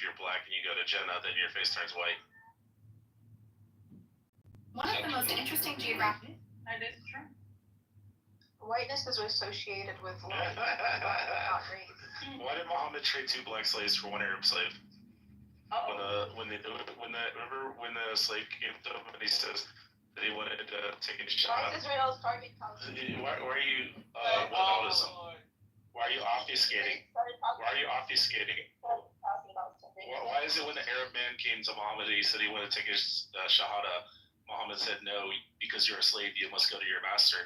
you're black and you go to Jannah, then your face turns white. One of the most interesting geographic. That is true. Whiteness is associated with life, not race. Why did Muhammad trade 2 black slaves for 1 Arab slave? Remember when the slave came to him and he says that he wanted to take a shot? Why is Israel's target council? Why are you autism? Why are you obfuscating? Why are you obfuscating? Why is it when the Arab man came to Muhammad and he said he wanted to take his shahada, Muhammad said no, because you're a slave, you must go to your master,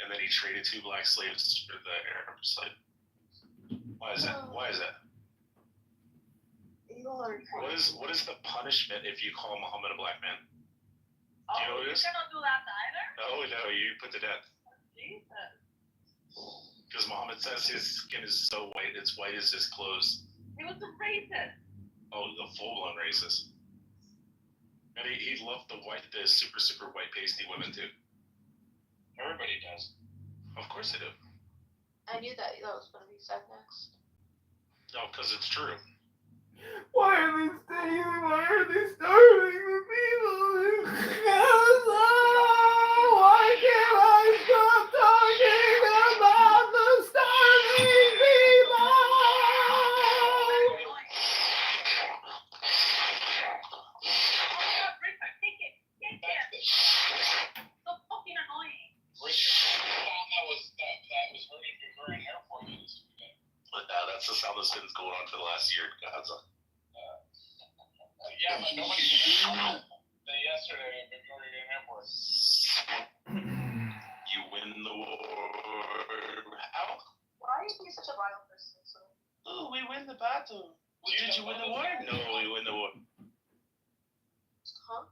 and then he traded 2 black slaves for the Arab slave. Why is that? Why is that? What is the punishment if you call Muhammad a black man? Do you know what it is? You cannot do that either? No, you put to death. Jesus. Because Muhammad says his skin is so white, it's white as his clothes. He was a racist. Oh, the full-blown racist. And he loved the super, super white pasty women too. Everybody does. Of course they do. I knew that was going to be said next. No, because it's true. Why are they staying? Why are they starving the people in Gaza? Why can't I stop talking about the starving people? So fucking annoying. That's the sound that's been going on for the last year in Gaza. Yeah, but nobody can yesterday I've been going in airport. You win the war. How? Why are you such a violent person? Oh, we win the battle. Well, did you win the war? No, we win the war. Huh?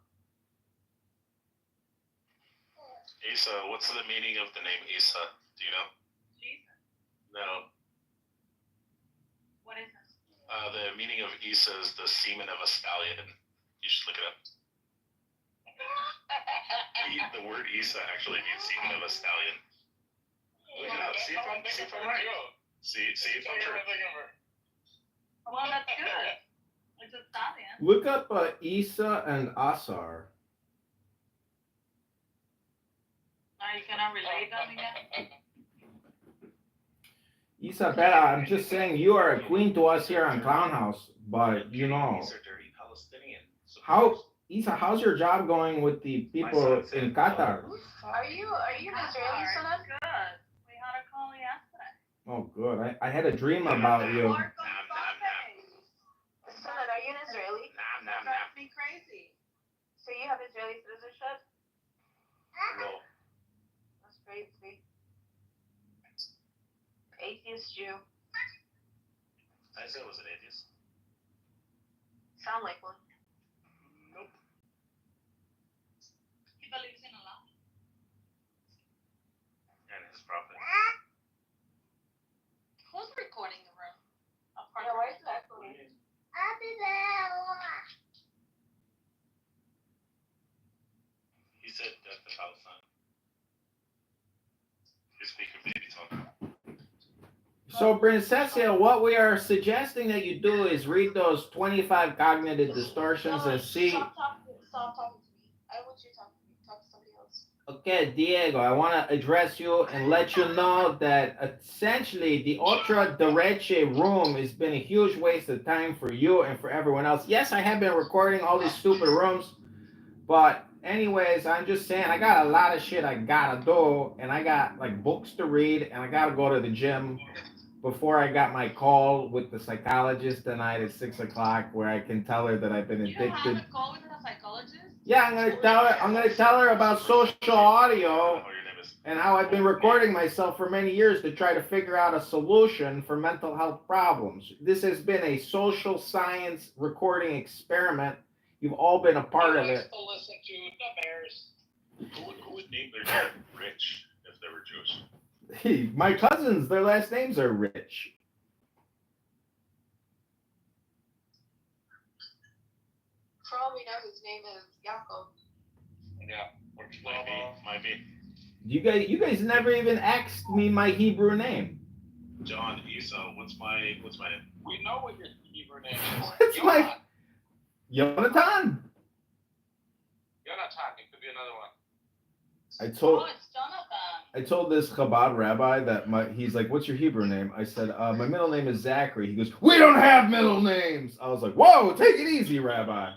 Isa, what's the meaning of the name Isa? Do you know? Jesus. No. What is this? The meaning of Isa is the semen of a stallion. You should look it up. The word Isa actually means semen of a stallion. Look it up. See if I'm right. See if I'm true. Well, that's good. It's a stallion. Look up Isa and Asar. Are you gonna relate them again? Isabella, I'm just saying you are a queen to us here on Clown House, but you know. These are dirty Palestinian. Isa, how's your job going with the people in Qatar? Are you an Israeli son? Good. We had a call yesterday. Oh, good. I had a dream about you. Work on Sunday. Son, are you an Israeli? That drives me crazy. So you have Israeli citizenship? No. That's great, sweet. Atheist Jew. I said I was an atheist. Sound like one. Nope. He believes in Allah. And his prophet. Who's recording the room? Yeah, why is that echoing? He said death to Palestine. You're speaking baby talk. So, Princessia, what we are suggesting that you do is read those 25 cognitive distortions and see. Stop talking to me. I want you to talk to me. Talk to somebody else. Okay, Diego, I want to address you and let you know that essentially the Ultra Dereche room has been a huge waste of time for you and for everyone else. Yes, I have been recording all these stupid rooms, but anyways, I'm just saying I got a lot of shit I gotta do, and I got like books to read, and I gotta go to the gym before I got my call with the psychologist tonight at 6 o'clock, where I can tell her that I've been addicted. You have a call with a psychologist? Yeah, I'm gonna tell her about social audio and how I've been recording myself for many years to try to figure out a solution for mental health problems. This has been a social science recording experiment. You've all been a part of it. To listen to the Bears. Who would name their child Rich if they were Jewish? Hey, my cousins, their last names are Rich. For all we know, his name is Yaakov. Yeah. Might be. You guys never even asked me my Hebrew name. John, Esau, what's my name? We know what your Hebrew Hebrew name is. What's my Jonathan? Jonathan. It could be another one. I told Oh, it's Jonathan. I told this Chabad rabbi that he's like, what's your Hebrew name? I said, my middle name is Zachary. He goes, we don't have middle names. I was like, whoa, take it easy, Rabbi.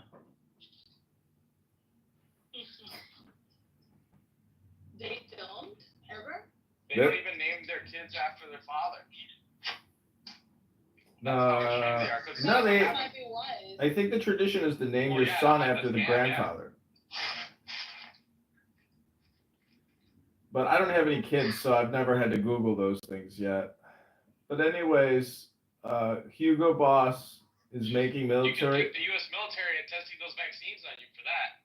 They don't ever. They don't even name their kids after their father. No, they. That might be wise. I think the tradition is to name Well, your yeah, son like after the the scam, grandfather. But I don't have any kids, so I've never had to Google those things yet. But anyways, Hugo Boss is making You can military. thank the U.S. military and testing those vaccines on you for that.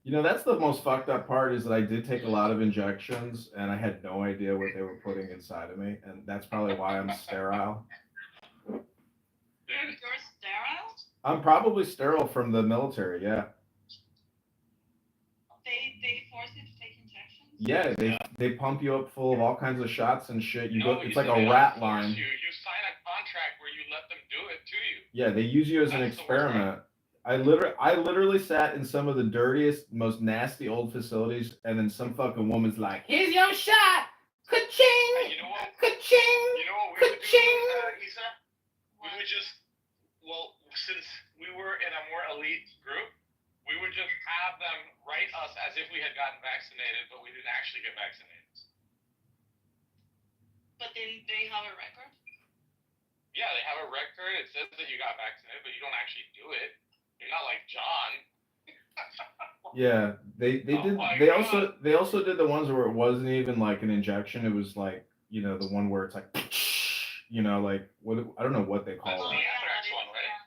You know, that's the most fucked up part is that I did take a lot of injections and I had no idea what they were putting inside of me, and that's probably why I'm sterile. You're sterile? I'm probably sterile from the military, yeah. They force you to take injections? Yeah, they pump you up full of all kinds of shots and shit. You No, go, you it's like said a they rat don't force line. You sign a contract where you let them do it to you. Yeah, they use you as an That's the worst experiment. I literally sat in some of the dirtiest, most nasty old facilities, and then some fucking woman's like, "Here's your shot, ka-ching, And you know what? ka-ching, You know what we would do, ka-ching." Lisa? We would just, since we were in a more elite group, we would just have them write us as if we had gotten vaccinated, but we didn't actually get vaccinated. But then they have a record? Yeah, they have a record. It says that you got vaccinated, but you don't actually do it. You're not like John. Yeah, they Oh did. my They God. also did the ones where it wasn't even like an injection. It was like, you know, the one where it's like, you know, like what I don't know what they That's call the it. anthrax one, right?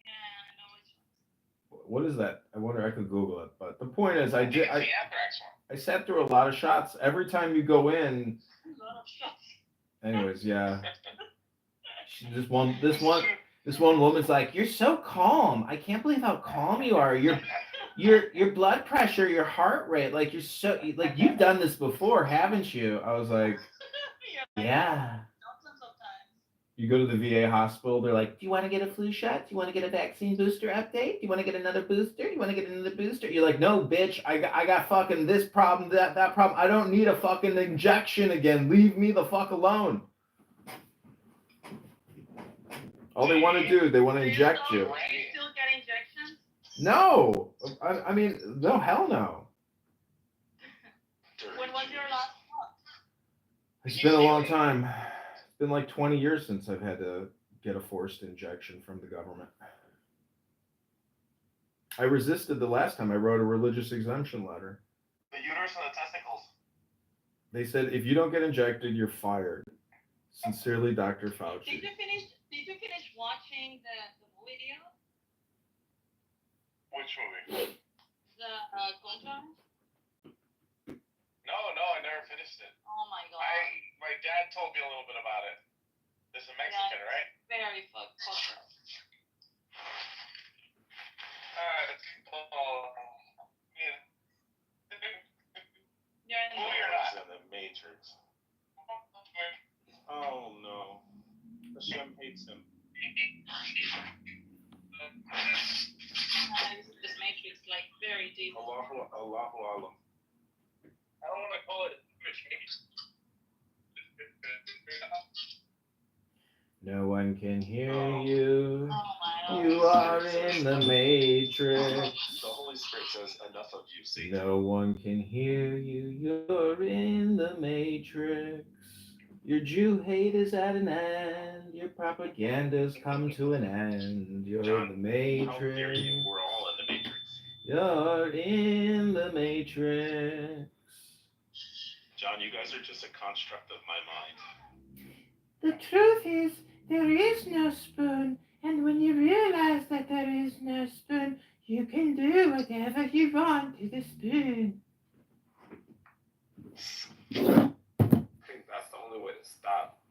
Yeah, I know which one. What is that? I wonder. I could Google it. But the point is, I think it's the anthrax one. I sat through a lot of shots. Every time you go in, A lot of shots. anyways, yeah. This one woman's like, "You're so calm. I can't believe how calm you are. Your blood pressure, your heart rate, like you're so like you've done this before, haven't you?" I was like, "Yeah." Sometimes. You go to the VA hospital, they're like, "Do you want to get a flu shot? Do you want to get a vaccine booster update? Do you want to get another booster? Do you want to get another booster?" You're like, "No, bitch. I got fucking this problem, that problem. I don't need a fucking injection again. Leave me the fuck alone." All they want to do, they want to inject you. Do you still get injections? No, I mean, no, hell no. When was your last one? It's been a long time. It's been like 20 years since I've had to get a forced injection from the government. I resisted the last time I wrote a religious exemption letter. The uterus and the testicles. They said, if you don't get injected, you're fired. Sincerely, Dr. Fauci. Did you finish watching the video? Which movie? The Contra? No, I never finished it. Oh my god. My dad told me a little bit about it. This is Mexican, right? Very fucked up. Yeah. You're not. in the Matrix. Oh no. Hashem hates him. This matrix like very deep. Allahu Alam. I don't want to call it Jewish matrix. No one can hear you. Oh my god. You are in the matrix. The Holy Spirit says, enough of you, Satan. No one can hear you. You're in the matrix. Your Jew hate is at an end. Your propaganda's come to an end. You're John, in the How dare matrix. you? We're all in the Matrix. You're in the matrix. John, you guys are just a construct of my mind. The truth is, there is no spoon. And when you realize that there is no spoon, you can do whatever you want to the spoon. I think that's the only way to stop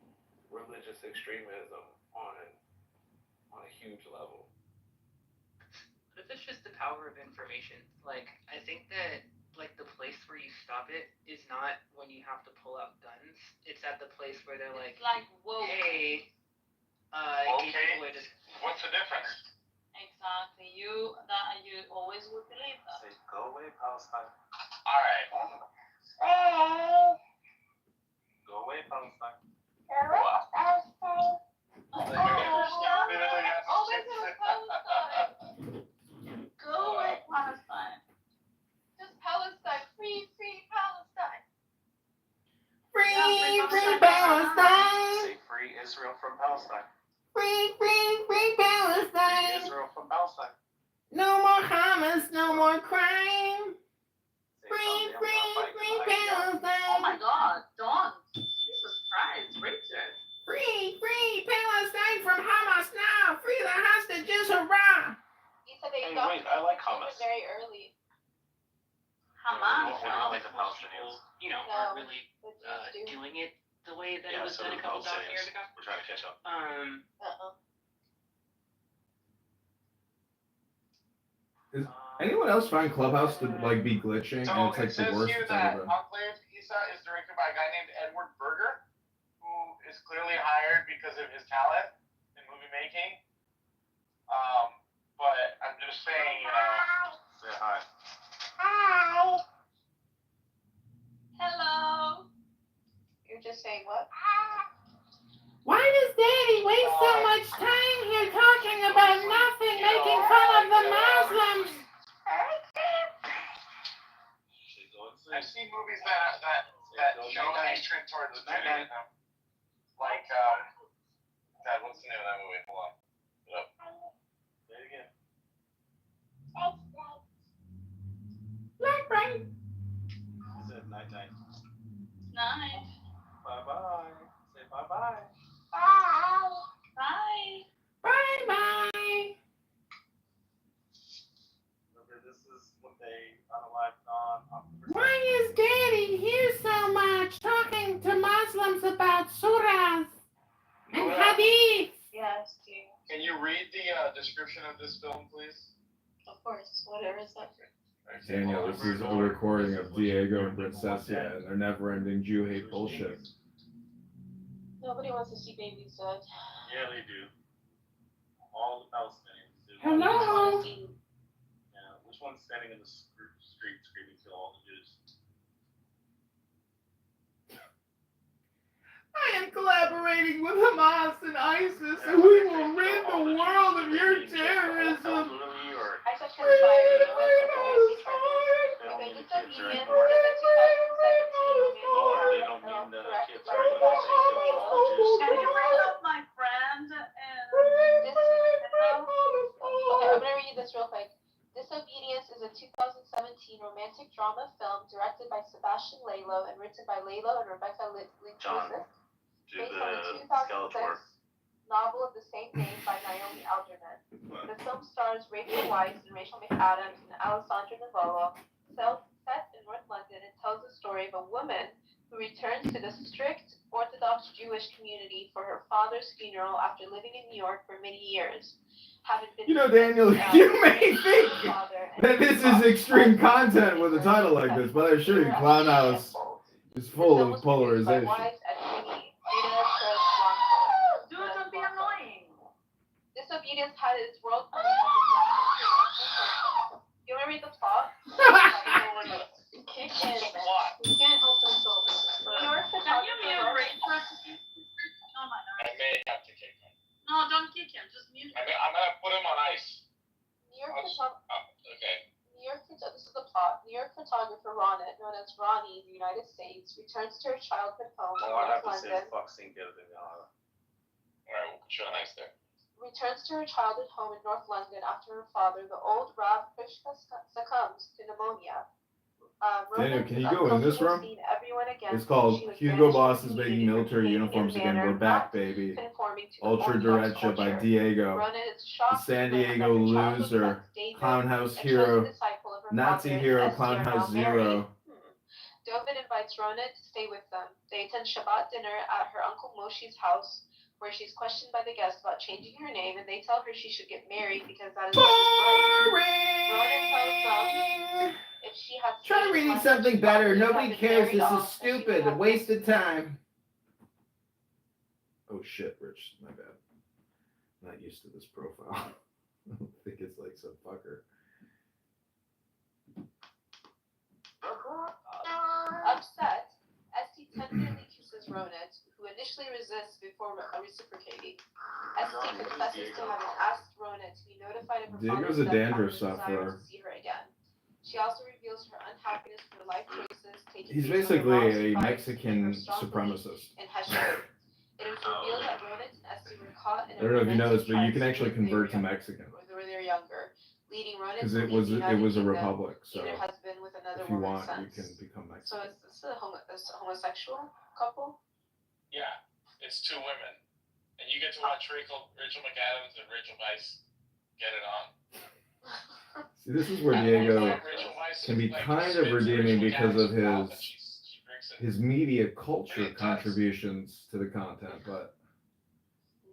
religious extremism on a huge level. But if it's just the power of information, like I think that like the place where you stop it is not when you have to pull out guns. It's at the place where they're like, It's like whoa. hey, Okay. What's the difference? Exactly. You always would believe that. Say, go away, Palestine. All right. Go away, Palestine. Always in Palestine. Go away, Palestine. Just Palestine. Free Palestine. Free Palestine. Say, free Israel from Palestine. Free Free Palestine. Israel from Palestine. No more Hamas, no more crime. Say, Free someday I'm gonna fight for my Oh Palestine. my God, Dawn. Jesus Christ, Richard. Free Palestine from Hamas now. Free the hostages, hurrah. He said they Hey, got wait, I like Hamas. very early. Hamas. What do you like the Palestinians? You know, No, aren't really the Jews do. doing it the way that Yeah, it was so done do a couple thousand Palestinians. years ago. We're trying to catch up. Anyone else find Clubhouse to like be glitching? So And it's like it the says worst here it's that ever been. Enclave Isa is directed by a guy named Edward Berger, who is clearly hired because of his talent in movie making. But I'm just saying, Say hi. Hello. You're just saying what? Why does Daddy waste so much time here talking about nothing, making fun of the Muslims? Say, go and I've sleep. seen movies that show a nice trend towards Judaism. Like, God, what's the name of that movie? Hold on. Say it again. Right. He said night night. Night. Bye bye. Say bye bye. Bye. Bye. Remember, this is what they unalived on. Why is Daddy here so much talking to Muslims about surahs and hadith? Yes, dear. Can you read the description of this film, please? Of course. Whatever is that. Daniel, this is a recording of Diego and Princessia and their never-ending Jew hate bullshit. Nobody wants to see babies dead. Yeah, they do. All the Palestinians do. Hello? Yeah, which one's standing in the street screaming kill all the Jews? I am collaborating with Hamas and ISIS, and we will rid the world of your terrorism. Elderly or I said conspiring. The disobedience of the 2017 Lord, they don't Roman mean the directed kids by are going to say kill all the Jews. Can you bring up my friend? Okay, I'm gonna read this real quick. Disobedience is a 2017 romantic drama film directed by Sebastian Lalo and written by Lalo and Rebecca John, Linklater, do based on the the 2006 Skeletor. novel of the same name by Naomi Alderman. The film stars Rachel Weisz and Rachel McAdams and Alessandra Nivola. Set in North London, it tells the story of a woman who returns to the strict Orthodox Jewish community for her father's funeral after living in New York for many years. Having been You know, Daniel, you may think that this is extreme content with a title like this, but I assure you, Clown House is full of polarization. Dude, don't be annoying. Disobedience had its world. You want to read the plot? Kick Kick him. him. He can't help himself. New York Can you mute photographer. Rachel? Oh my God. I may have to kick him. No, don't kick him. Just mute him. I'm gonna put him on ice. New York photographer. Okay. This is the plot. New York photographer Ronette, known as Ronnie in the United States, returns to her childhood home in All I North have to say London. is fuck Cinco de Mayo. Alright, we'll put you on ice there. Returns to her childhood home in North London after her father, the old Rav Krishna, succumbs to pneumonia. Daniel, can you go in this room? It's called She was Hugo banished Boss from is the making community for military behaving uniforms in a again. manner We're back, not baby. conforming to Ultra Orthodox Derecha by culture. Diego. Ronette is The shocked San to learn Diego that her childhood loser. friend David, Clown House a chosen hero. disciple of her Nazi father, hero. and Clown Esty are House now married. Zero. David invites Ronette to stay with them. They attend Shabbat dinner at her uncle Moshe's house, where she's questioned by the guests about changing her name, and they tell her she should get married because that is what is right. Boring! If she has Try reading something better. Nobody cares. This is stupid. A wasted time. Oh shit, Rich. My bad. Not used to this profile. I don't think it's like some fucker. Upset, Esty tenderly kisses Ronit, who initially resists before reciprocating. Esty confesses to having asked Ronit to be notified of her Diego's father's a death dandruff and desire sufferer. to see her again. She also reveals her unhappiness for life choices taking He's place on the basically Ross a fight Mexican and her strong belief supremacist. in Hesher. It is revealed that Ronit and Esty were caught in I don't know if you know this, but you can romantic actually fight when they were convert to younger- Mexican when they were younger, leading Ronit because to it leave was the a United Kingdom, republic. So either husband with another if you woman's want, you sense. can become So Mexican. is this a homosexual couple? Yeah, it's two women, and you get to watch Rachel McAdams and Rachel Weisz get it on. See, this is where And Diego Rachel Weisz, can be like, kind of spits redeeming Rachel because of McAdams' mouth and his she drinks it. his media culture Pretty intense. contributions to the content, but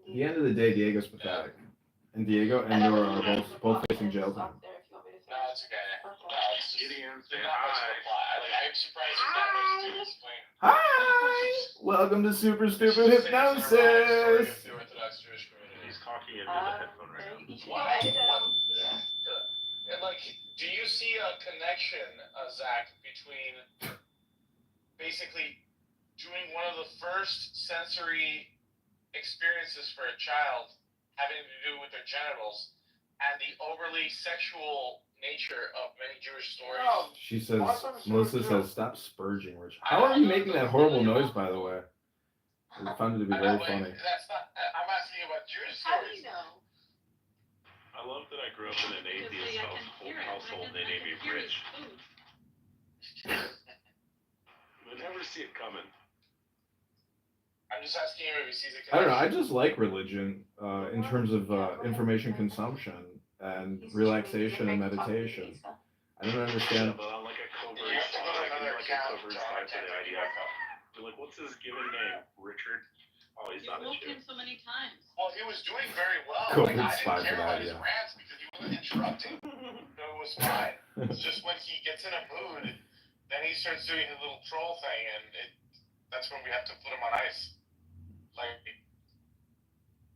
at the end of the day, Diego's pathetic. And Diego and Nora are both facing jail time. No, it's okay. No, it's just, Gideon, there's say not much of hi. a plot. I'm surprised there's not much to explain. Hi! Welcome to Super Stupid It's just saying it's a romantic story Hypnosis! of the Orthodox Jewish community. He's talking into the headphone right now. Why? And like, do you see a connection, Zach, between basically doing one of the first sensory experiences for a child having to do with their genitals and the overly sexual nature of many Jewish stories? She says, Melissa says, stop spurging, Rich. How are you making that horrible noise, by the way? I found it to be I know, very but funny. that's not. I'm asking you about Jewish How do stories. you know? I love that I grew up in an atheist household. They named me Rich. I never see it coming. I'm just asking you if he sees a I don't connection. know. I just like religion in terms of information consumption and relaxation and meditation. I don't Yeah, understand. but on like a covert You have to go to side, another like a account. covert John, side I for can't the bring you idea. back up. You're like, what's his given name? Richard? Oh, he's You not a moved Jew. him so many times. Well, he was doing very well. Cool, Like, I it's didn't fine care for about that, his yeah. rants because he wasn't interrupting. So it was fine. It's just when he gets in a mood, then he starts doing his little troll thing, and that's when we have to put him on ice.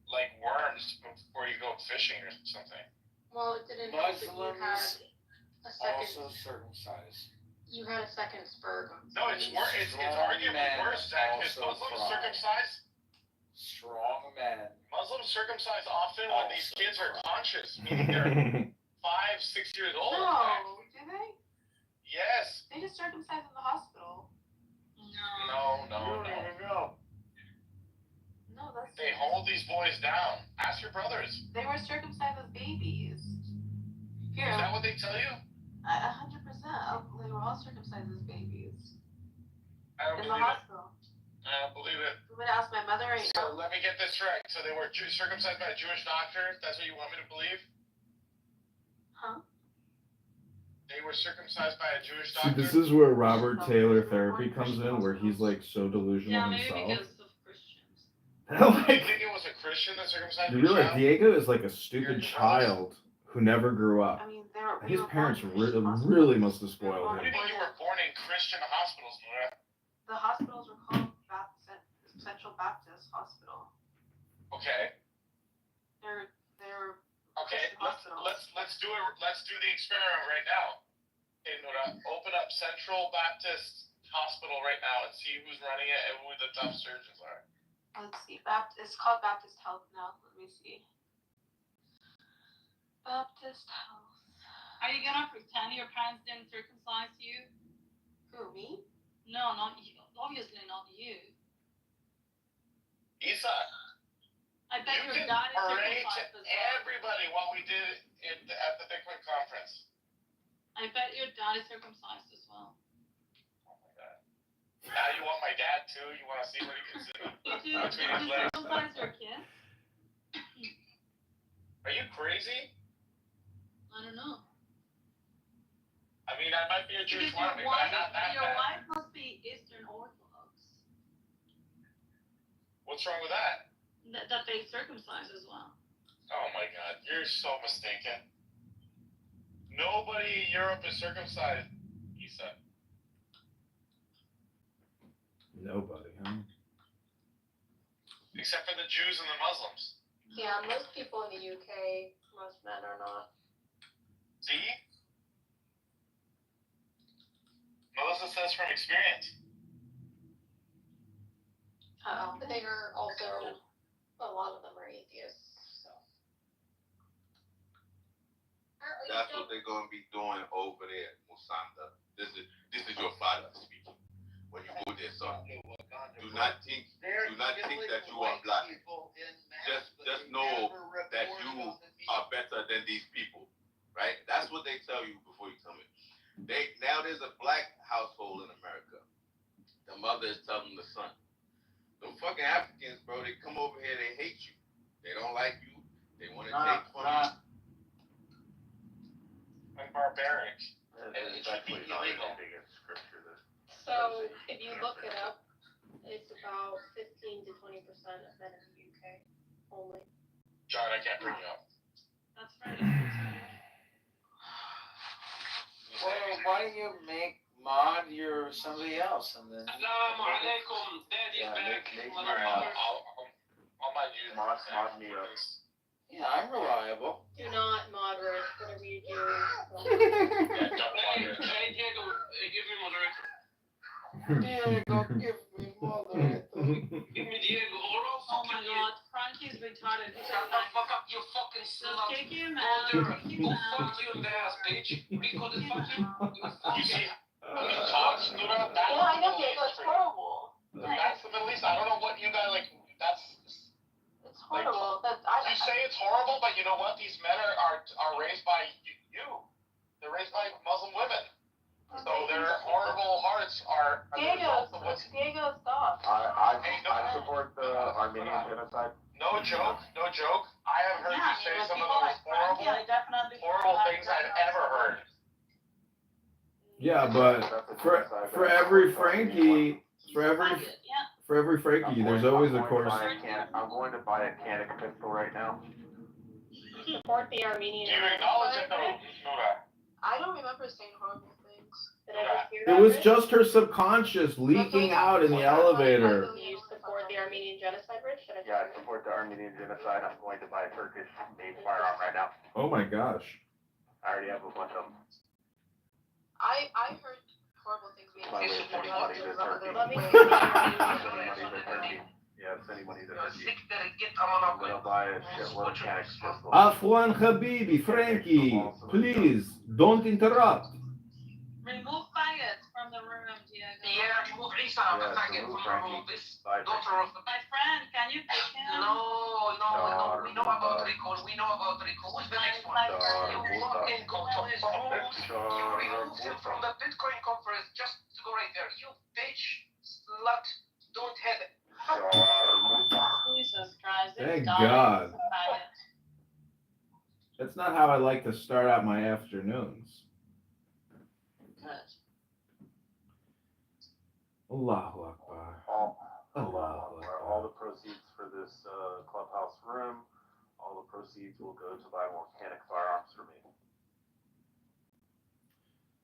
Like worms before you go fishing or something. Well, it didn't help that you had a second. Also circumcised. You had a second spur. No, it's worse. It's arguably worse, Zach, because Also Muslims fried. circumcise. Strong men. Muslims circumcise often when these kids are conscious, meaning they're 5, 6 years old. No, do they? Yes. They just circumcised in the hospital. No. No, that's. They hold these boys down. Ask your brothers. They were circumcised as babies. Here, Is that what they tell you? 100%. They were all circumcised as babies I don't in the believe it. hospital. I don't believe it. I'm gonna ask my mother right So now. let me get this right. So they were circumcised by a Jewish doctor. That's what you want me to believe? Huh? They were circumcised by a Jewish See, doctor. this is where Robert Taylor therapy comes in, where he's like so delusional Yeah, maybe himself. because of Christians. You Like, think it was a Christian that circumcised you your realize child? Diego is like a stupid child who never grew up. I mean, they were. His we were parents born in Christian hospitals. really must have We were spoiled born What do you him. mean you were born in Christian hospitals, Nora? The hospitals were called Central Baptist Hospital. Okay. They're Okay. Christian hospitals. Let's do it. Let's do the experiment right now. Okay, Nora, open up Central Baptist Hospital right now and see who's running it and who the top surgeons are. Let's see. It's called Baptist Health now. Let me see. Baptist Health. Are you gonna pretend your parents didn't circumcise you? Who, me? No, not you. Obviously not you. Isa, I bet you your can dad is parade to circumcised as well. everybody what we did at the Bitcoin conference. I bet your dad is circumcised as well. Oh my god. Now you want my dad too? You want to see what he gets in? Did you Between his legs. circumcise your kid? Are you crazy? I don't know. I mean, I might be a Jewish Because woman, but I'm not that your bad. wife must be Eastern Orthodox. What's wrong with that? That they circumcise as well. Oh my god, you're so mistaken. Nobody in Europe is circumcised, Isa. Nobody, huh? Except for the Jews and the Muslims. Yeah, most people in the UK, most men are not. See? Melissa says from experience. But they are also, a lot of them are atheists, so. That's what they're gonna be doing over there, Musanda. This is your father speaking. When you go there, son. Do not think that you are black. Just know that you are better than these people. Right? That's what they tell you before you come in. Now there's a black household in America. The mother is telling the son. Them fucking Africans, bro, they come over here, they hate you. They don't like you. They want to take from you. And barbaric. It's actually not anything in scripture that. So, if you look it up, it's about 15 to 20% of men in the UK only. John, I can't bring you up. That's right. Well, why don't you make mod your somebody else and then. Assalamu alaikum. Daddy's back. I'll mind you. Mod me up. Yeah, I'm reliable. Do not moderate whatever you do. Yeah, don't mind it. Hey, Diego, give me moderator. Diego, give me moderator. Give me Diego. Oh my god, Frankie's retarded. Shut the fuck up, you fucking Just slut. kick him Go out. there. Kick him Go out. fuck you in the ass, bitch. Rico, the fuck you. You see how he talks, Nura? That's Yeah, I know, the Middle Diego, East it's for you. horrible. That's the Middle East. I don't know what you guys like. That's. It's horrible. You say it's horrible, but you know what? These men are raised by you. They're raised by Muslim women. So their horrible hearts are a result of what's. Diego, stop. I support the Armenian genocide. No joke, no joke. I have heard you say some of the most Frankie, I definitely horrible things I've ever heard. Yeah, but for every Frankie, for every Frankie, there's always a course. I'm going to buy a Canik pistol right now. Support the Armenian. Do you acknowledge it though, Nura? I don't remember saying horrible things. Did I just hear It that was right? just her subconscious leaking out in the elevator. Do you support the Armenian genocide, Rich? Yeah, I support the Armenian genocide. I'm going to buy a Turkish-made firearm right now. Oh my gosh. I already have a bunch of them. I heard horrible things being My said. way of sending money to Turkey. Let me Sending money to Turkey. Yeah, sending money to Turkey. I'm gonna buy a shitload of Canik pistols. Afwan Habibi, Frankie, please don't interrupt. Remove faggots from the room, Diego. Yeah, remove Isa. I'm attacking from the room. This daughter of the. My friend, can you pick him? No. We know about Rico. Who's the next one? You fucking you removed him from the Bitcoin conference just to go right there. You bitch, slut, don't have it. Jesus Christ. this Thank dog God. is a faggot. That's not how I like to start out my afternoons. Good. Allahu Akbar. Allahu All the Akbar. proceeds for this clubhouse room, all the proceeds will go to buy more Canik firearms for me.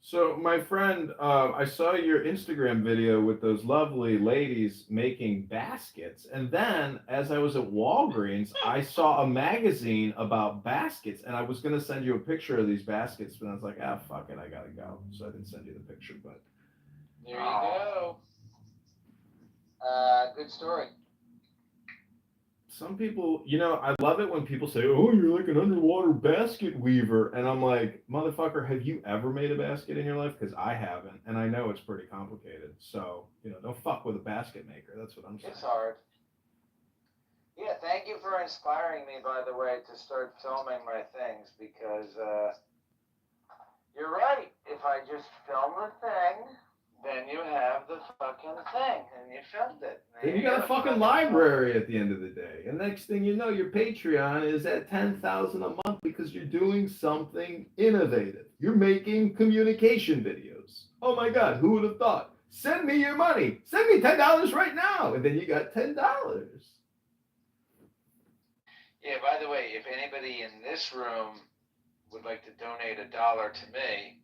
So, my friend, I saw your Instagram video with those lovely ladies making baskets. And then, as I was at Walgreens, I saw a magazine about baskets. And I was going to send you a picture of these baskets, but I was like, fuck it, I got to go. So I didn't send you the picture, but. There you go. Good story. Some people, I love it when people say, oh, you're like an underwater basket weaver. And I'm like, motherfucker, have you ever made a basket in your life? Because I haven't. And I know it's pretty complicated. So, don't fuck with a basket maker. That's what I'm saying. It's hard. Yeah, thank you for inspiring me, by the way, to start filming my things because you're right. If I just film the thing, then you have the fucking thing, and you filmed it. Then you got a fucking library at the end of the day. And next thing you know, your Patreon is at $10,000 a month because you're doing something innovative. You're making communication videos. Oh my God, who would have thought? Send me your money. Send me $10 right now. And then you got $10. Yeah, by the way, if anybody in this room would like to donate $1 to me,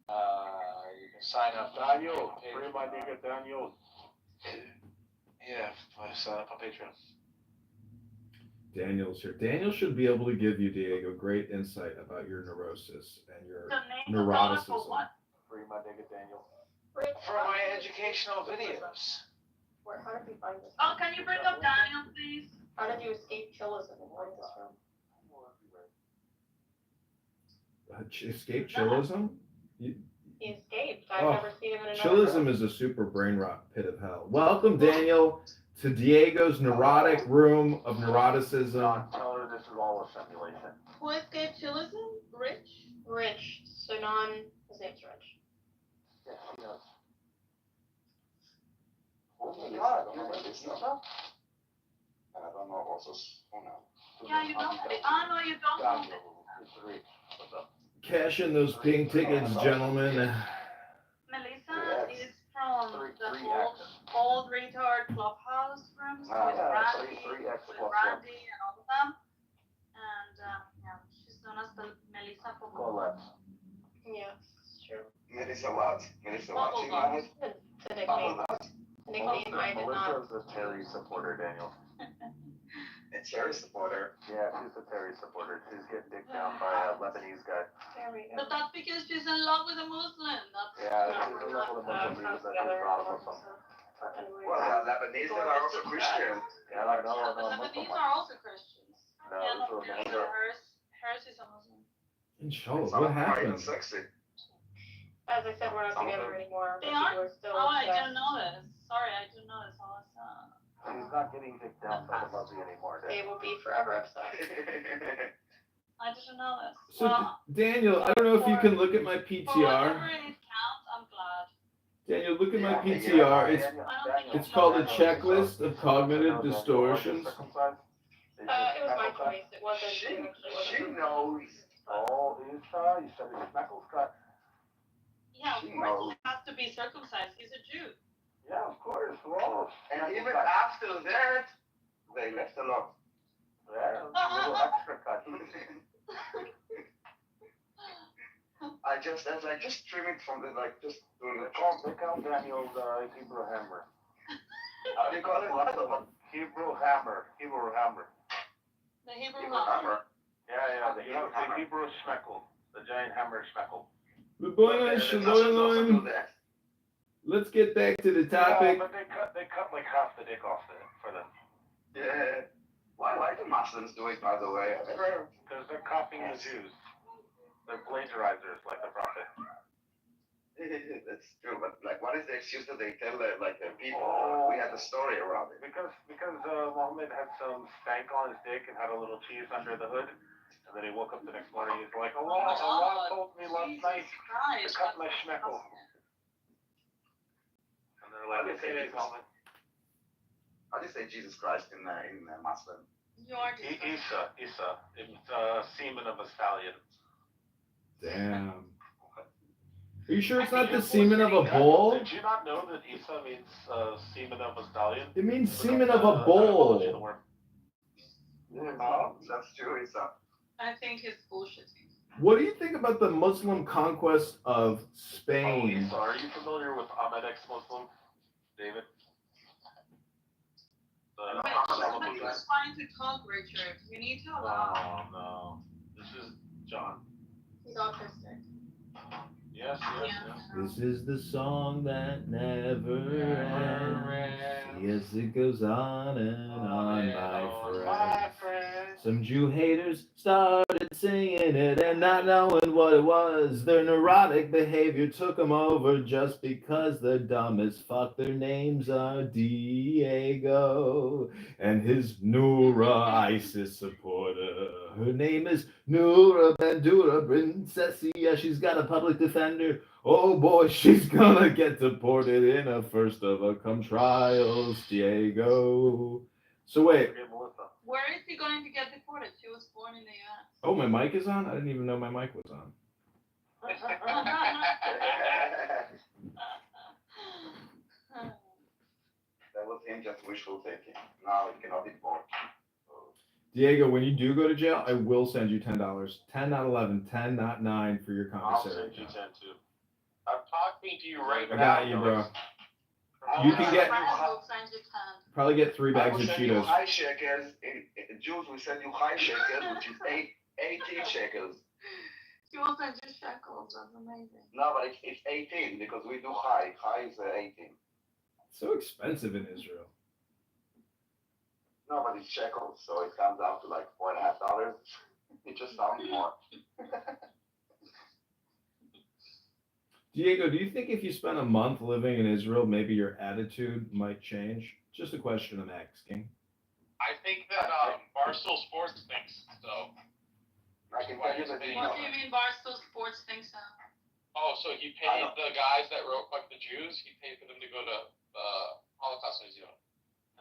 you can sign up. Daniel, free my nigga Daniel. Yeah, sign up on Patreon. Daniel's here. Daniel should be able to give you, Diego, great insight about your neurosis and your The name of the dollar for neuroticism. what? Free my nigga Daniel. For my educational videos. How did you find this? Oh, can you bring up Daniel, please? How did you escape chillism and avoid this room? Escape chillism? He escaped. I've Oh, never seen him in another Chillism room. is a super brain rot pit of hell. Welcome, Daniel, to Diego's neurotic room of neuroticism. John, tell her this is all a simulation. Who escaped chillism? Rich? Rich. So his name's Rich. Yeah, she knows. Oh my God, I don't know what this is. And I don't know also. Oh no. Yeah, you don't. Oh, no, you don't. What's up? Cash in those pink tickets, gentlemen. Melissa is from the Three old retard clubhouse rooms with Randy and all of them. And yeah, she's known as the Melissa Popolo. Yeah, it's true. Melissa what? Melissa what? She Bubblegum. knows? The nickname. The nickname I did not. Melissa's a Terry supporter, Daniel. A Cherry supporter. Yeah, she's a Terry supporter. She's getting dicked down by a Lebanese guy. But that's because she's in love with a Muslim. That's Yeah, she's in love with a Muslim. He was actually wrong with some. Well, the Lebanese are also Christians. Yeah, the Lebanese are also Christians. No, Yeah, so no, Melissa. hers is a Muslim. Inshallah, Some what of them are even happened? sexy. As I said, we're not together anymore. They but aren't? we're still Oh, I obsessed. didn't know this. Sorry, I didn't know this. She's not getting dicked down by the Muzzy anymore, They Daniel. will be forever obsessed. I didn't know this. So, Well, Daniel, I don't know if you can look at my for whatever PTR. it counts, I'm glad. Daniel, look at my Yeah, PTR. It's I don't think it's called a checklist of cognitive Daniel, distortions. It was my choice. It wasn't. It actually She wasn't. knows. Oh, Esau, you said his knuckles cut. Yeah, of She course knows. he has to be circumcised. He's a Jew. Yeah, of course. Well, And even after that, they left alone. yeah, a little extra cut. As I just trim it from the, like, just doing the They call Daniel's Hebrew hammer. How do you call it? What? Hebrew hammer. Hebrew hammer. The Hebrew Hebrew hammer. hammer. Yeah, the Hebrew schmeckle. The giant hammer schmeckle. But But boy, the shalom. Russians also do that. Let's get back to the Yeah, topic. but they cut like half the dick off for them. Yeah. Why do Muslims do it, by the way? I never. Because they're copying the Jews. They're plagiarizers like the prophet. That's true, but like, what is the excuse that they tell the people? We had a story around it. Because Muhammad had some stank on his dick and had a little cheese under the hood, and then he woke up the next morning. He's like, Allah told me last night to cut my schmeckle. And they're like, okay, Muhammad. How do you say Jesus Christ in Muslim? You are disgusting. Isa. It's semen of a stallion. Damn. Are you sure it's not the semen of a bull? Did you not know that Isa means semen of a stallion? It means semen of a bull. Oh, that's true, Isa. I think he's bullshitting. What do you think about the Muslim conquest of Oh, Spain? Isa, are you familiar with Ahmed ex-Muslim, David? Somebody was trying to talk, Richard. You need to allow. No. This is John. He's autistic. Yes. This is the song that never ends. Yes, it goes on and on, my friend. Some Jew haters started singing it and not knowing what it was. Their neurotic behavior took them over just because they're dumb as fuck. Their names are Diego and his Noura ISIS supporter. Her name is Noura Bandura Princessia. She's got a public defender. Oh boy, she's gonna get deported in a first of a come trials, Diego. So wait. Where is he going to get deported? She was born in the U.S. Oh, my mic is on? I didn't even know my mic was on. That was him just wishful thinking. Now he cannot be born. Diego, when you do go to jail, I will send you $10. 10, not 11, 10, not 9 for your I'll commissary send you account. 10 too. I'm talking to you right I now. got you, bro. You can get probably get 3 I bags will of send you Cheetos. high shekels. In Jews, we send you high shekels, which is 18 shekels. You will send you shekels. That's amazing. No, but it's 18 because we do high. High is 18. So expensive in Israel. No, but it's shekels, so it comes out to like $4.50. It just sounds more. Diego, do you think if you spent a month living in Israel, maybe your attitude might change? Just a question I'm asking. I think that Barstool Sports thinks so. I can tell you that What do you mean Barstool Sports thinks so? Oh, so he paid the guys that wrote like the Jews. He paid for them to go to the Holocaust Museum.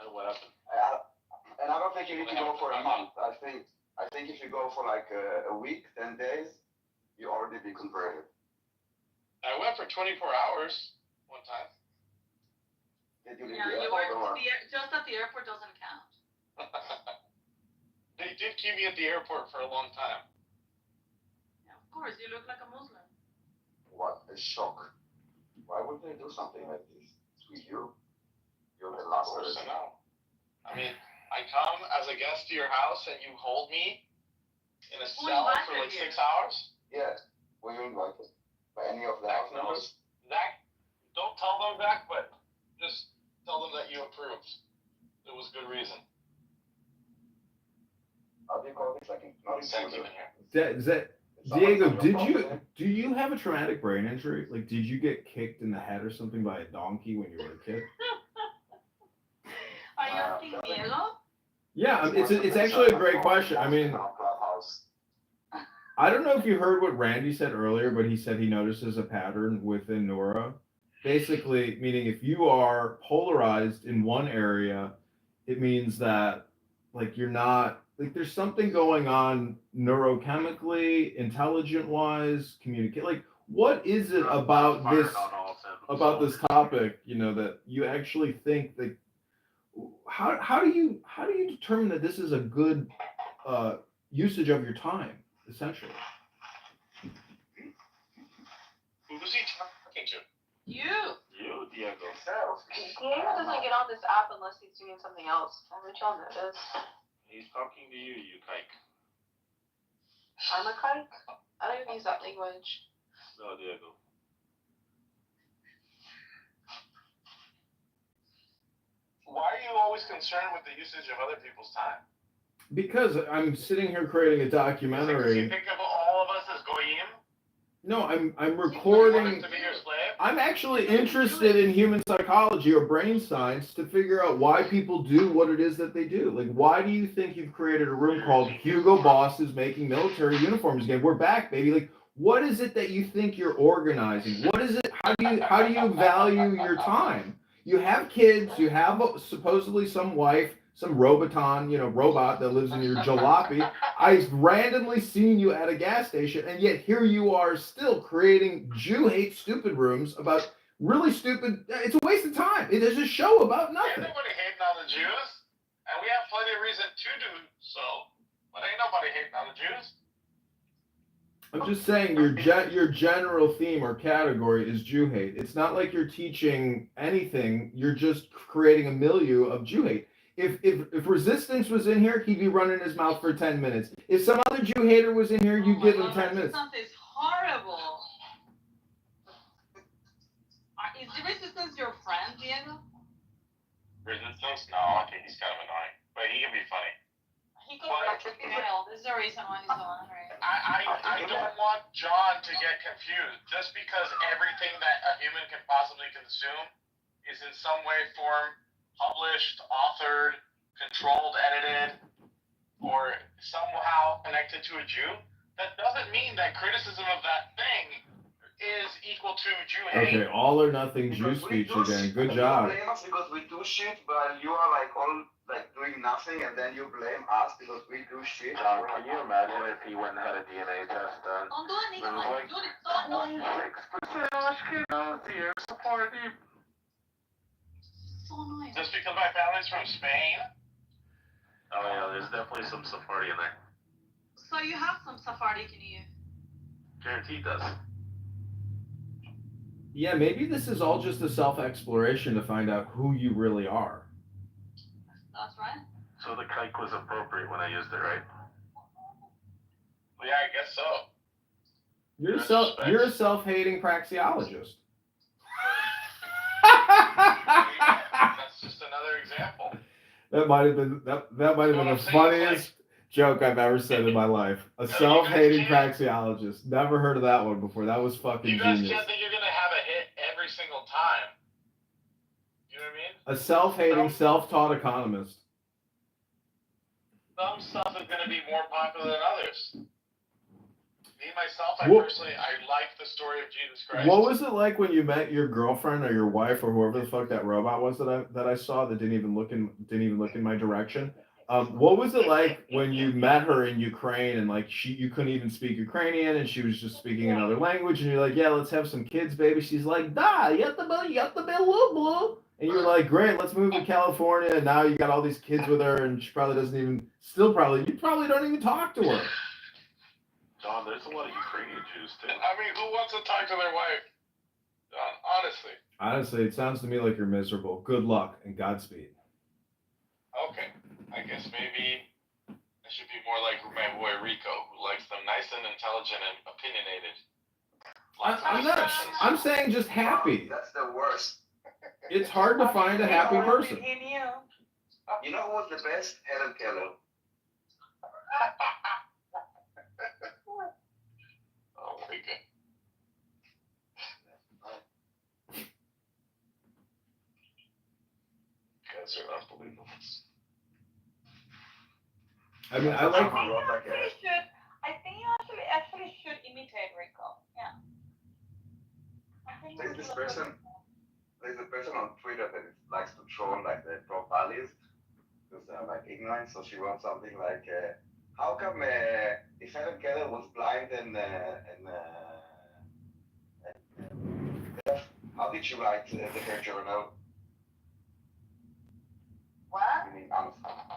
And what happened? And I don't think you need to go for a month. I think if you go for like a week, 10 days, you already be converted. I went for 24 hours one time. Did you leave Yeah, the you airport or? were just at the airport doesn't count. They did keep me at the airport for a long time. Yeah, of course, you look like a Muslim. What a shock. Why would they do something like this to you? You're the last person. No. I mean, I come as a guest to your house and you hold me in a cell for like 6 hours? Yeah. Were you invited by any of the house members? Zach, don't tell them that, but just tell them that you approved. It was good reason. How do you call this? Like, not Sentiment here. Diego, do you have a traumatic brain injury? Like, did you get kicked in the head or something by a donkey when you were a kid? Are you asking Diego? Yeah, it's actually a great question. I mean, I don't know if you heard what Randy said earlier, but he said he notices a pattern within Nora. Basically, meaning if you are polarized in one area, it means that like you're not like there's something going on neurochemically, intelligent wise, communicate. Like what is it about this topic? You know that you actually think that. How do you determine that this is a good usage of your time? Essentially. Who's he talking to? You, Diego. Diego doesn't get on this app unless he's doing something else. I bet y'all notice. He's talking to you, you kike. I'm a kike? I don't even use that language. No, Diego. Why are you always concerned with the usage of other people's time? Because I'm sitting here creating a documentary. You think of all of us as goyim? No, I'm recording. To be your slave? I'm actually interested in human psychology or brain science to figure out why people do what it is that they do. Like, why do you think you've created a room called Hugo Boss is making military uniforms again? We're back, baby. Like, what is it that you think you're organizing? What is it? How do you value your time? You have kids. You have supposedly some wife. Some Roboton, robot that lives in your jalopy. I've randomly seen you at a gas station, and yet here you are still creating Jew hate stupid rooms about really stupid. It's a waste of time. It is a show about nothing. Ain't nobody hating on the Jews, and we have plenty of reason to do so, but ain't nobody hating on the Jews. I'm just saying your general theme or category is Jew hate. It's not like you're teaching anything. You're just creating a milieu of Jew hate. If Resistance was in here, he'd be running his mouth for 10 minutes. If some other Jew hater was in here, you'd give him 10 minutes. Resistance is horrible. Is Resistance your friend, Diego? Resistance? No, I think he's kind of annoying, but he can be funny. He can be killed. There's a reason why he's so angry. I don't want John to get confused. Just because everything that a human can possibly consume is in some way, form, published, authored, controlled, edited, or somehow connected to a Jew, that doesn't mean that criticism of that thing is equal to Jew hate. Okay, all or nothing Jew speech again. Good job. You blame us because we do shit, but you are like all like doing nothing, and then you blame us because we do shit. Can you imagine if he went and had a DNA test done? Don't do anything like do it. Don't. 6% Ashkenazi are Sephardim. So annoying. Just because my family's from Spain? Oh yeah, there's definitely some Sephardi in there. So you have some Sephardic in you. Guaranteed does. Yeah, maybe this is all just a self-exploration to find out who you really are. That's right. So the kike was appropriate when I used it, right? Yeah, I guess so. You're a self-hating praxeologist. That's just another example. That might have been the funniest joke I've ever said in my life. A self-hating praxeologist. Never heard of that one before. That was fucking You guys genius. can't think you're gonna have a hit every single time. You know what I mean? A self-hating, self-taught economist. Some stuff is gonna be more popular than others. Me myself, I like the story of Jesus Christ. What was it like when you met your girlfriend or your wife or whoever the fuck that robot was that I saw that didn't even look in my direction? What was it like when you met her in Ukraine and like you couldn't even speak Ukrainian and she was just speaking another language and you're like, yeah, let's have some kids, baby. She's like, da, blue. And you're like, great, let's move to California. And now you got all these kids with her and she probably doesn't even, you probably don't even talk to her. John, there's a lot of Ukrainian Jews too. I mean, who wants to talk to their wife? Honestly. Honestly, it sounds to me like you're miserable. Good luck and Godspeed. Okay. I guess maybe I should be more like my boy Rico, who likes them nice and intelligent and opinionated. I'm saying just happy. That's the worst. It's hard to find a happy person. You know who's the best? Helen Keller. Oh my god. You guys are unbelievable. I mean, I like. I think you actually should imitate Rico. Yeah. There's a person on Twitter that likes to troll like the profiles because they're like ignorant. So she wrote something like, "How come if Helen Keller was blind and how did she write her journal?" What?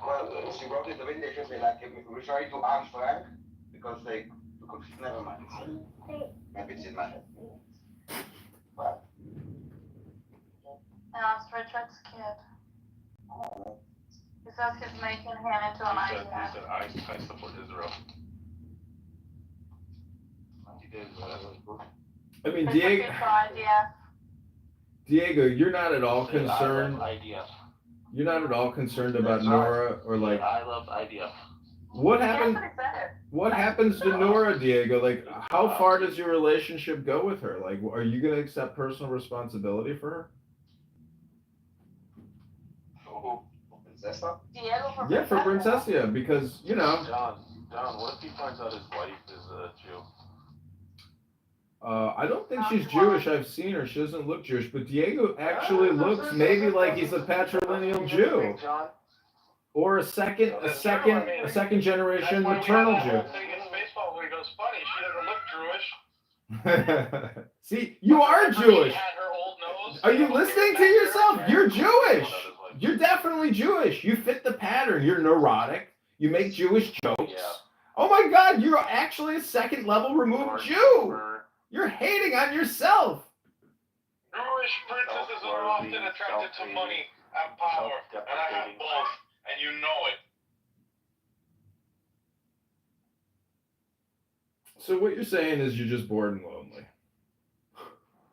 Well, she wrote it the way they should be like referring to Anne Frank because never mind. Maybe it's in my head. Well. No, it's Richard's kid. He says he's making him into an idea. He said, I support Israel. He did. I mean, Diego, you're not at all concerned. You're not at all concerned about Nora or like. I love IDF. What happened? What happens to Nora, Diego? Like, how far does your relationship go with her? Like, are you gonna accept personal responsibility for her? Princessa? Yeah, for Princessia, because you know. John, what if he finds out his wife is a Jew? I don't think she's Jewish. I've seen her. She doesn't look Jewish, but Diego actually looks maybe like he's a patrilineal Jew, or a second generation maternal Jew. See, you are Jewish. Are you listening to yourself? You're Jewish. You're definitely Jewish. You fit the pattern. You're neurotic. You make Jewish jokes. Oh my God, you're actually a second level removed Jew. You're hating on yourself. Jewish princesses are often attracted to money and power, and I have both, and you know it. So what you're saying is you're just bored and lonely.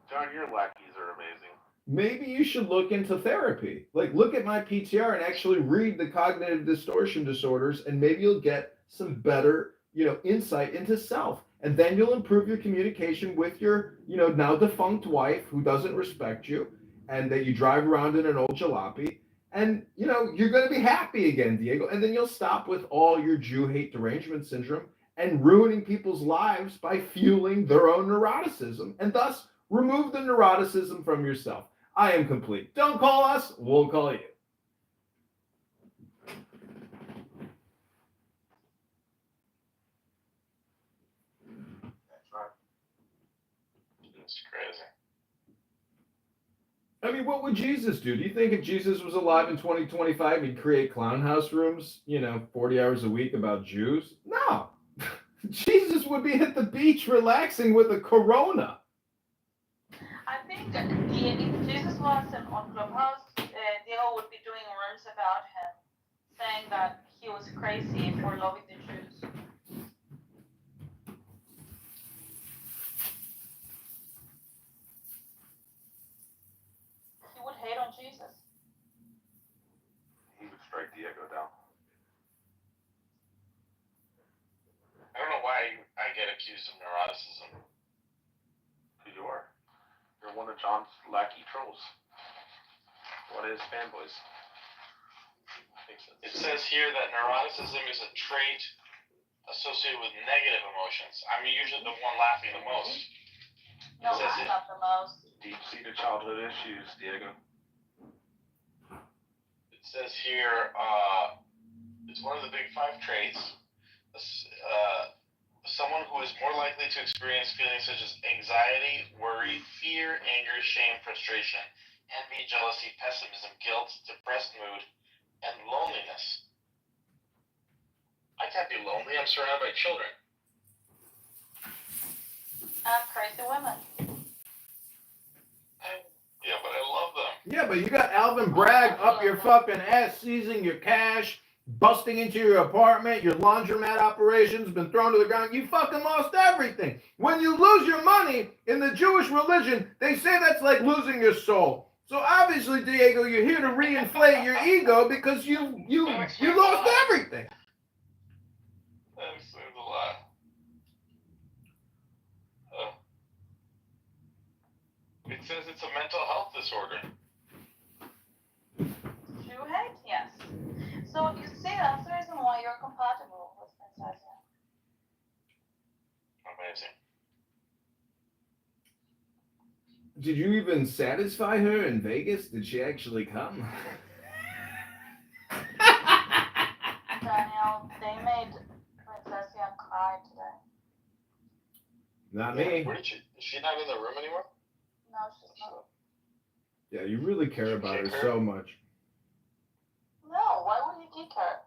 John, your lackeys are amazing. Maybe you should look into therapy. Like, look at my PTR and actually read the cognitive distortion disorders, and maybe you'll get some better, insight into self. And then you'll improve your communication with your, now defunct wife who doesn't respect you, and that you drive around in an old jalopy. And, you're going to be happy again, Diego. And then you'll stop with all your Jew hate derangement syndrome and ruining people's lives by fueling their own neuroticism, and thus remove the neuroticism from yourself. I am complete. Don't call us, we'll call you. It's crazy. I mean, what would Jesus do? Do you think if Jesus was alive in 2025, he'd create clown house rooms, 40 hours a week about Jews? No. Jesus would be at the beach relaxing with a Corona. I think if Jesus was on Clubhouse, Diego would be doing rooms about him, saying that he was crazy for loving the Jews. He would hate on Jesus. He would strike Diego down. I don't know why I get accused of neuroticism. Who you are? You're one of John's lackey trolls. One of his fanboys. It says here that neuroticism is a trait associated with negative emotions. I'm usually the one laughing the most. No, I love the most. Deep-seated childhood issues, Diego. It says here, it's one of the big 5 traits. Someone who is more likely to experience feelings such as anxiety, worry, fear, anger, shame, frustration, envy, jealousy, pessimism, guilt, depressed mood, and loneliness. I can't be lonely. I'm surrounded by children. And crazy women. Yeah, but I love them. Yeah, but you got Alvin Bragg up your fucking ass, seizing your cash, busting into your apartment, your laundromat operations been thrown to the ground. You fucking lost everything. When you lose your money in the Jewish religion, they say that's like losing your soul. So obviously, Diego, you're here to reinflate your ego because you lost everything. That explains a lot. It says it's a mental health disorder. Jew hate? Yes. So you see, that's the reason why you're compatible with Princess. Amazing. Did you even satisfy her in Vegas? Did she actually come? Daniel, they made Princess cry today. Not me. Where did she? Is she not in the room anymore? No, she's not. Yeah, you really care about her so much. No, why would he kick her?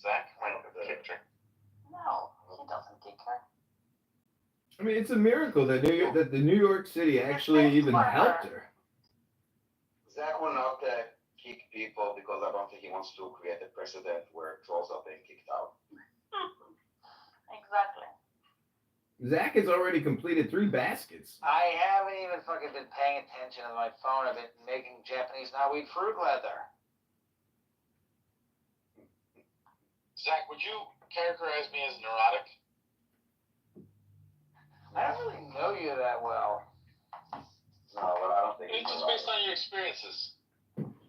Zach might have kicked her. No, he doesn't kick her. I mean, it's a miracle that the New York City actually even helped her. Zach will not kick people because I don't think he wants to create a precedent where trolls are being kicked out. Exactly. Zach has already completed 3 baskets. I haven't even fucking been paying attention to my phone. I've been making Japanese knotweed fruit leather. Zach, would you characterize me as neurotic? I don't really know you that well. No, but I don't think It's just based on your experiences.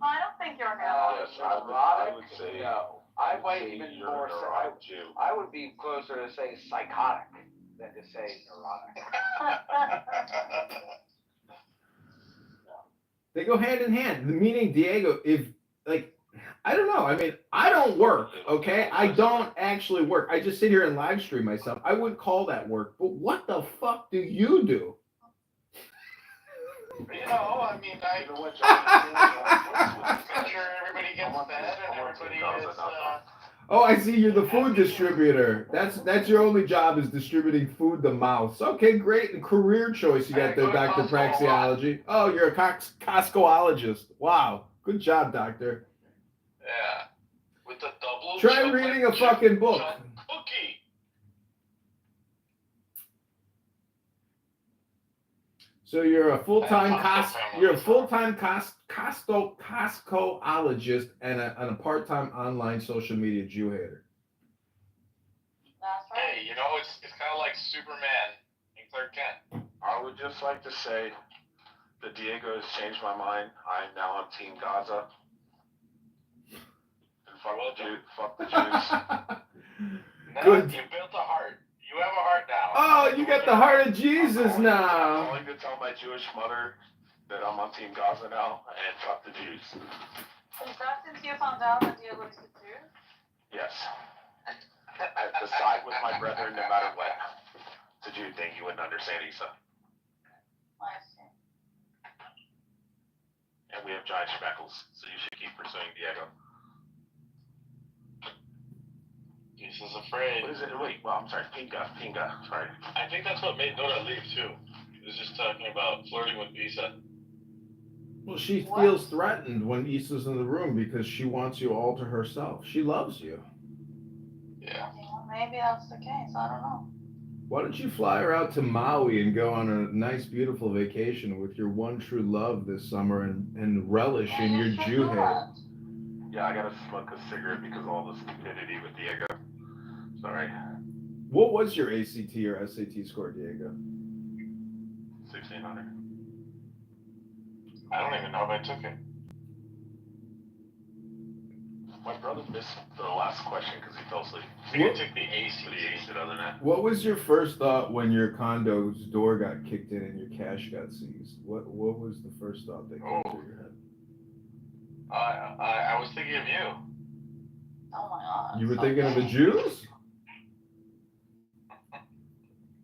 I don't think you're neurotic. Neurotic? I would say No. I might even you're more a so. neurotic Jew. I would be closer to say psychotic than to say neurotic. They go hand in hand. Meaning, Diego, if, like, I don't know. I mean, I don't work, okay? I don't actually work. I just sit here and live stream myself. I wouldn't call that work. But what the fuck do you do? You know, I mean, I make sure everybody gets fed and everybody is. Oh, I see. You're the food distributor. That's your only job is distributing food to mouths. Okay, great career choice you got there, Dr. Praxeology. Oh, you're a Costcoologist. Wow, good job, doctor. Yeah, with the double. Try reading a fucking book. Cookie. So you're a full-time Costcoologist and a part-time online social media Jew hater. That's right. Hey, you know, it's kind of like Superman and Clark Kent. I would just like to say that Diego has changed my mind. I am now on Team Gaza. And fuck the Jews. Now Good. you built a heart. You have a heart now. Oh, you got the heart of Jesus I'm now. going to tell my Jewish mother that I'm on Team Gaza now and fuck the Jews. Is that since you found out that Diego is a Jew? Yes. I have to side with my brethren no matter what. It's a Jew thing. You wouldn't understand, Isa. I see. And we have giant speckles, so you should keep pursuing Diego. Jesus is afraid. What is it? Wait, well, I'm sorry. Pinga. Sorry. I think that's what made Nora leave too. It was just talking about flirting with Isa. Well, she What? feels threatened when Issa's in the room because she wants you all to herself. She loves you. Yeah. Yeah, maybe that's the case. I don't know. Why don't you fly her out to Maui and go on a nice, beautiful vacation with your one true love this summer and relish in your Jew hate? Yeah, I gotta smoke a cigarette because of all the stupidity with Diego. Sorry. What was your ACT or SAT score, Diego? 1600. I don't even know if I took it. My brother missed the last question because he fell asleep. I think I took the ACT. But he answered other than that. What was your first thought when your condo's door got kicked in and your cash got seized? What was the first thought that came through your head? I was thinking of you. Oh my god. You were thinking of the Jews?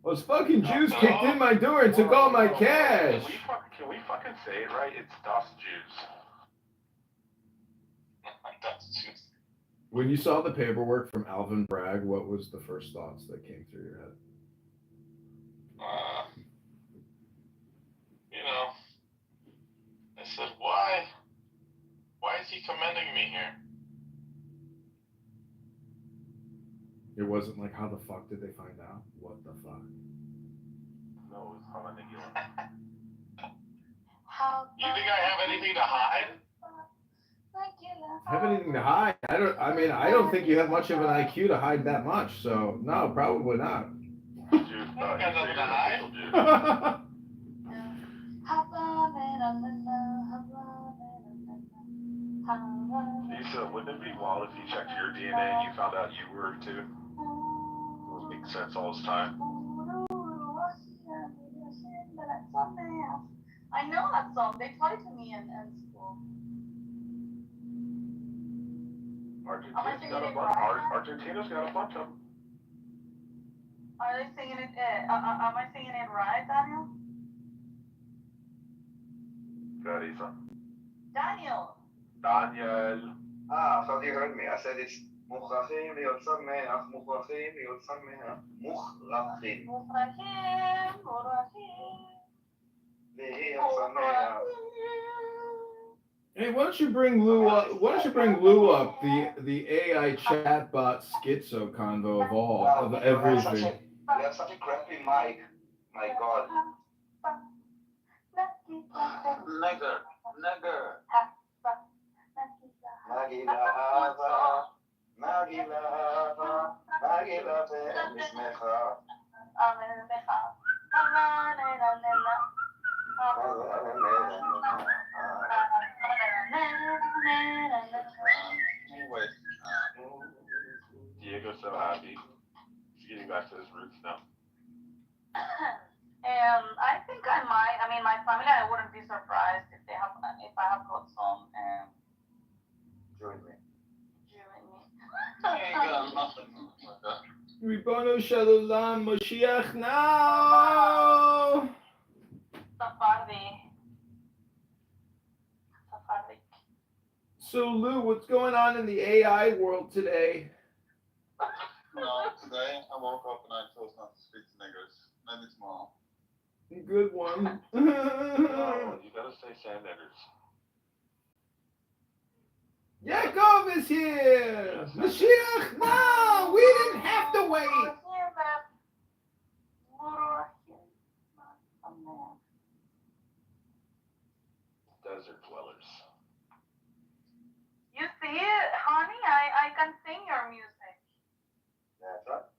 Those fucking Jews kicked in my door and took all my cash. Can we fucking say it right? It's Das Jews. That's Jews. When you saw the paperwork from Alvin Bragg, what was the first thoughts that came through your head? You know, I said, why? Why is he commending me here? It wasn't like, how the fuck did they find out? What the fuck? No, it's Hamanigila. You think I have anything to hide? Have anything to hide? I don't think you have much of an IQ to hide that much. So no, probably not. Jews I got nothing to hide. Lisa, wouldn't it be wild if you checked your DNA and you found out you were too? It would make sense all this time. I know that song. They taught it to me in school. Argentina's got a bunch of them. Are they singing it? Am I singing it right, Daniel? Good, Isa. Daniel. Daniel. I thought you heard me. I said it's מוכרחים להיות שמח, מוכרחים להיות שמח, מוכרחים להיות שמח. Hey, why don't you bring Lou up? Why don't you bring Lou up? The AI chatbot schizo convo of all of everything. You have such a crappy mic. My God. Nigger. Magila ונשמחה. Anyway, Diego's so happy. He's getting back to his roots now. I think I might. I mean, my family, I wouldn't be surprised if I have got some Join me. Ribono Shalom, Moshiach now. Sephardi. So Lou, what's going on in the AI world today? No, today I woke up and I chose not to speak to niggers. Maybe tomorrow. Good one. Oh, you gotta say sand niggers. Yaakov is here. Mashiach, no, we didn't have to wait. Desert dwellers. You see it, honey? I can sing your music. That's right.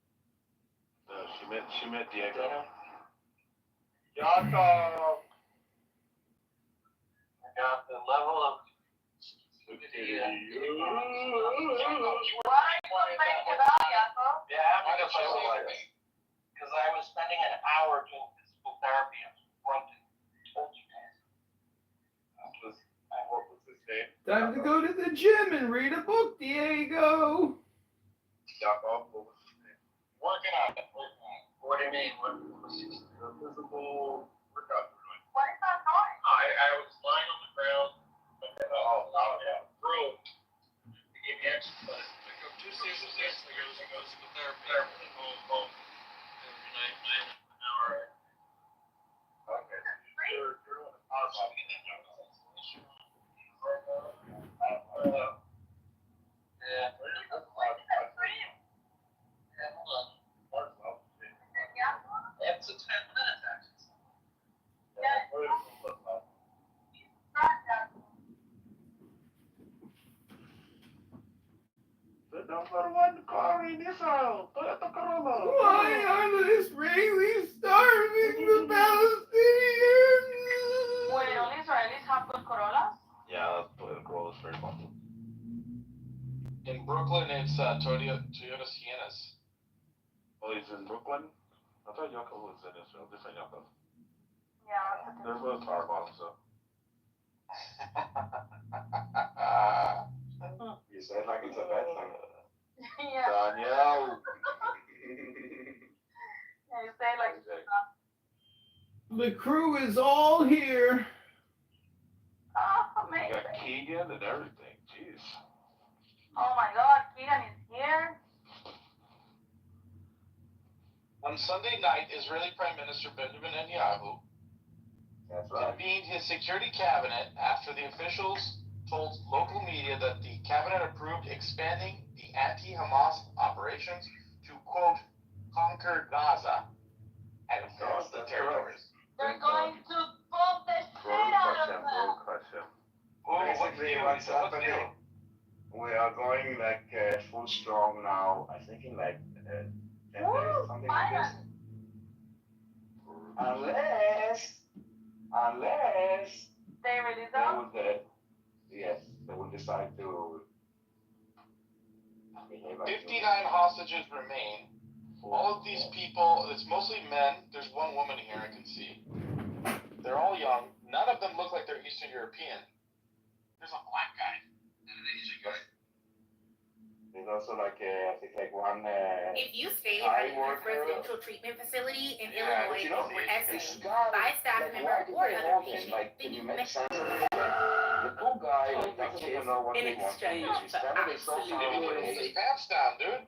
No, she meant Diego. Yaakov. I got the level of stupidity. Why are you complaining about Yaakov? Yeah, because I was spending an hour doing physical therapy and broken. Told you guys. What was his name? Time to go to the gym and read a book, Diego. Yaakov, what was his name? Working on it. What do you mean? What was the physical workout we're doing? What is that noise? I was lying on the ground. Room. They gave me exercise. I go 2 stairs to this. I go to the therapy. Home. Every night, an hour. Okay. number one car in Israel, Toyota Corolla. Why are the Israelis starving the Palestinians? Wait, only Israelis have good Corollas? Yeah, Toyota Corolla is very popular. In Brooklyn, it's Toyota Siennas. Oh, he's in Brooklyn? I thought Yaakov was in Israel. Different Yaakov. Yeah. They're both car bottoms, though. You said like it's a bad thing. Yeah. Danielle. Yeah, you say like The crew is all here. oh, You amazing. got Keegan and everything. Jeez. Oh my God, Keegan is here. On Sunday night, Israeli Prime Minister Benjamin Netanyahu That's right. convened his security cabinet after the officials told local media that the cabinet approved expanding the anti-Hamas operations to, quote, conquer Gaza and enforce the territories. They're going to bomb the shit out of them. Crush him. Oh, what's Basically, new? what's What's happening? new? We are going like full strong now. I think in like 10 days, something like this. Unless They release they them? would, yes, they will decide to behave like 59 hostages remain. All of these people, it's mostly men. There's one woman here I can see. They're all young. None of them look like they're Eastern European. There's a black guy and an Asian guy. There's also like I think like one. If you stay at a residential treatment facility in Illinois or Essex by a staff member or other patient, then you may. The poor guy doesn't even know what In he wants. exchange His for family is so absolute Put sorry. his pants down, dude.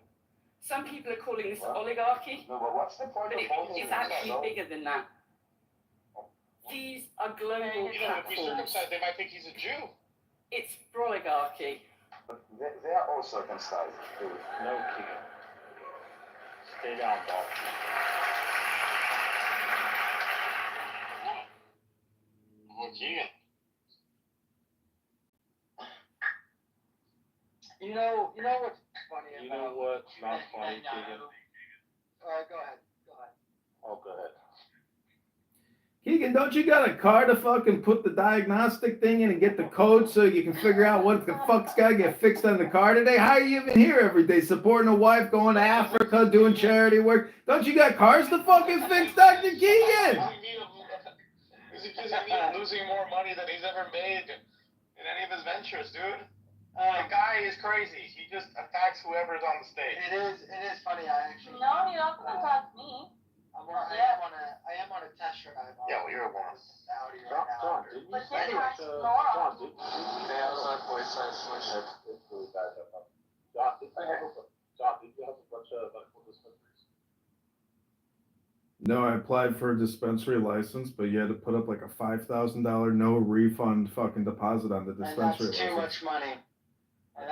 Some people are calling this What? oligarchy, No, but what's the point but of holding it's him? actually No? bigger than that. These are global You know, if we platforms. circumcise, they might think he's a Jew. It's oligarchy. But they are all circumcised. Too. No, Keegan. Stay down, dog. Well, Keegan. You know what's funny You know what's not funny, Keegan? Go ahead. Oh, go ahead. Keegan, don't you got a car to fucking put the diagnostic thing in and get the code so you can figure out what the fuck's gotta get fixed on the car today? How are you even here every day supporting a wife, going to Africa, doing charity work? Don't you got cars to fucking fix, Dr. Keegan? Is he losing more money than he's ever made in any of his ventures, dude? The guy is crazy. He just attacks whoever's on the stage. It is funny. I actually. No, you don't attack me. I am on a test drive. Yeah, well, you're one. Audi right now. But he attacks Laura. No, I applied for a dispensary license, but you had to put up like a $5,000 no refund fucking deposit on the dispensary That's too license. much money.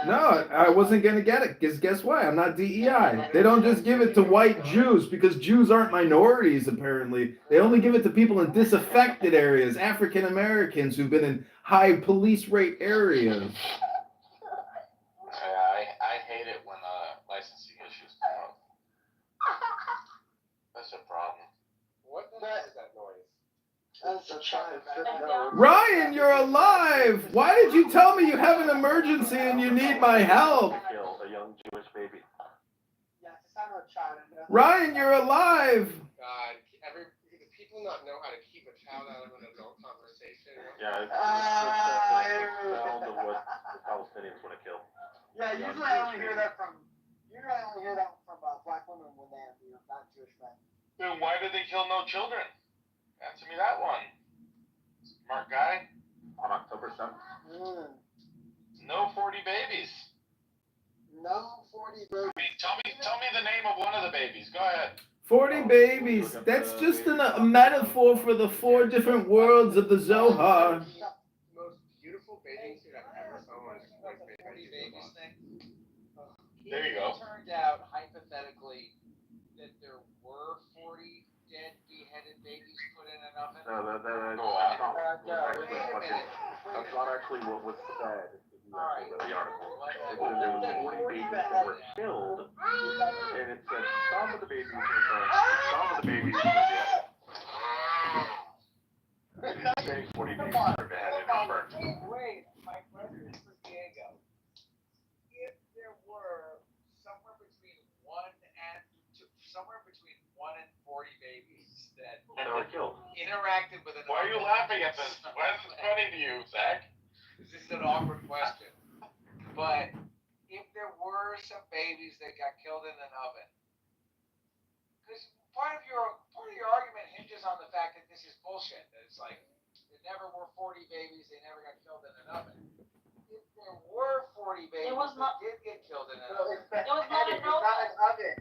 No, I wasn't gonna get it. Guess why? I'm not DEI. They don't just give it to white Jews because Jews aren't minorities. Apparently, they only give it to people in disaffected areas, African Americans who've been in high police rate areas. I hate it when licensing issues come up. That's a problem. What the heck is that noise? That's a child. Ryan, you're alive. Why did you tell me you have an emergency and you need my help? Kill a young Jewish baby. Ryan, you're alive. God, people not know how to keep a child out of an adult conversation. Yeah, it's sound of what the Palestinians want to kill. Yeah, usually I only hear that from black women when they have not Jewish men. Then why did they kill no children? Answer me that one. Smart guy. On October 7th. No 40 babies. No 40 babies. Tell me the name of one of the babies. Go ahead. 40 babies. That's just a metaphor for the 4 different worlds of the Zohar. Most beautiful bathing suit I've ever seen. 40 babies thing. There you go. It turned out, hypothetically, that there were 40 dead, beheaded babies put in an oven. That's not actually what was said. Alright. The article. and there was 40 babies that were killed, and it said some of the babies were born, some of the babies were dead. It didn't say 40 babies were beheaded and burned. Wait, my question is for Diego. If there were somewhere between 1 and 40 babies that were killed, interacted with another. Why are you laughing at this? Why is this funny to you, Zach? This is an awkward question. But if there were some babies that got killed in an oven, because part of your argument hinges on the fact that this is bullshit. That it's like there never were 40 babies, they never got killed in an oven. If there were 40 babies that did get killed in an oven, It was not an oven.